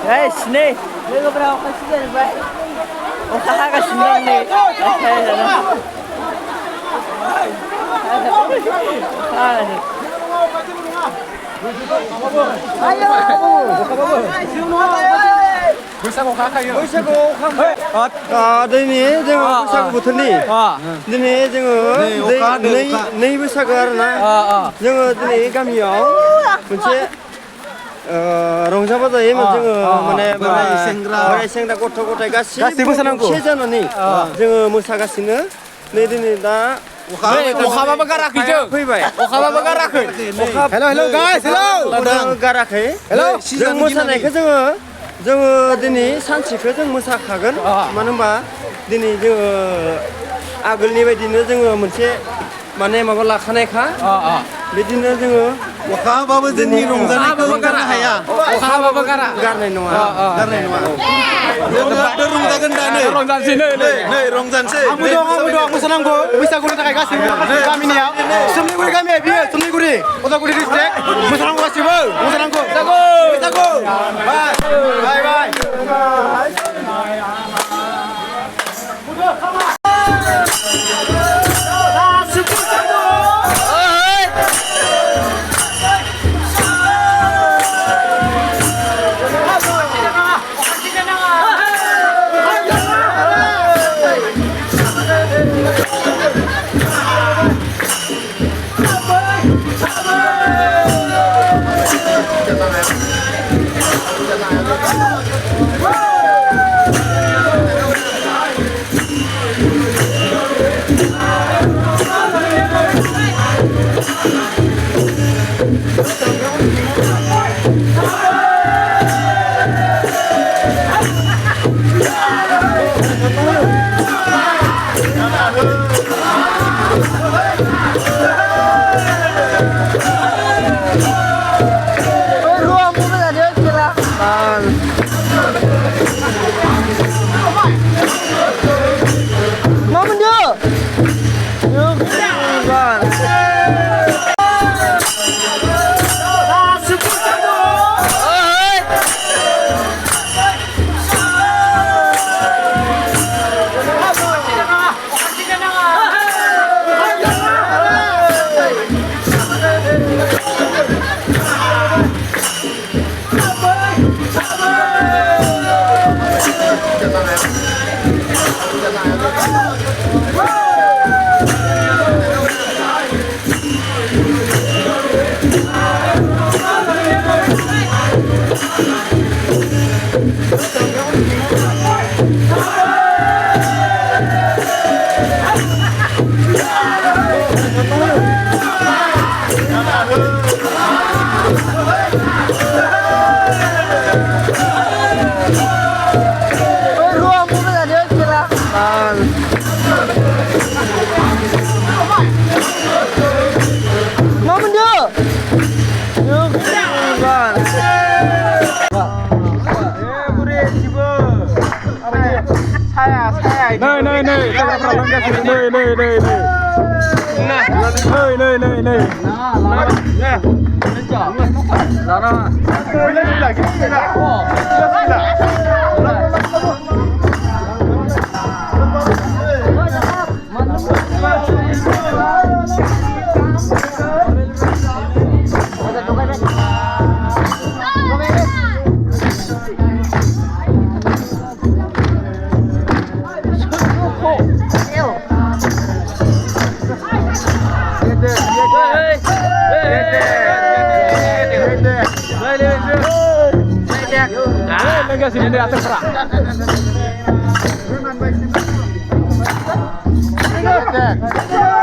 सिनै लोगोफोरा अखा सिजाजोब्बाय अखा हागासिनो दं नै बैसागु अखा हाखायो बैसागु अखा दिनै जोङो बैसागु बोथोरनि दिनै जोङो नै बैसागो आरोना जोङो दिनै गामियाव मोनसे रंजा बाजायै जोङो माने बोराय सेंग्रा गथ' गथाय गासिबो खौसे जानानै जोङो मोसागासिनो नै दिनै दा अखाबाबो गाराखै जों फैबाय अखाबाबो गाराखै हेल' गाइस हेल' गाराखै जों मोसानायखौ जोङो दिनै सानसेखौ जों मोसाखागोन मानो होनबा दिनै जोङो आगोलनि बायदिनो जोङो मोनसे माने माबा लाखानायखा बिदिनो जोङो अखा हाबाबो जोंनि रंजानायखौ गारनो हाया अखा हाबाबो गारनाय नङा रंजागोन दा नै रंजानोसै नै रंजानोसै आंबो दं मोसानांगौ बैसागुनि थाखाय गासैबो गामिनियाव सोमलिगुरि गामिया बियो सोमलिगुरि उदालगुरि डिस्ट्रिक्ट मोसानांगौ गासैबो मोसानांगौ बैसागु bye bye sini deh atas serak. Cek.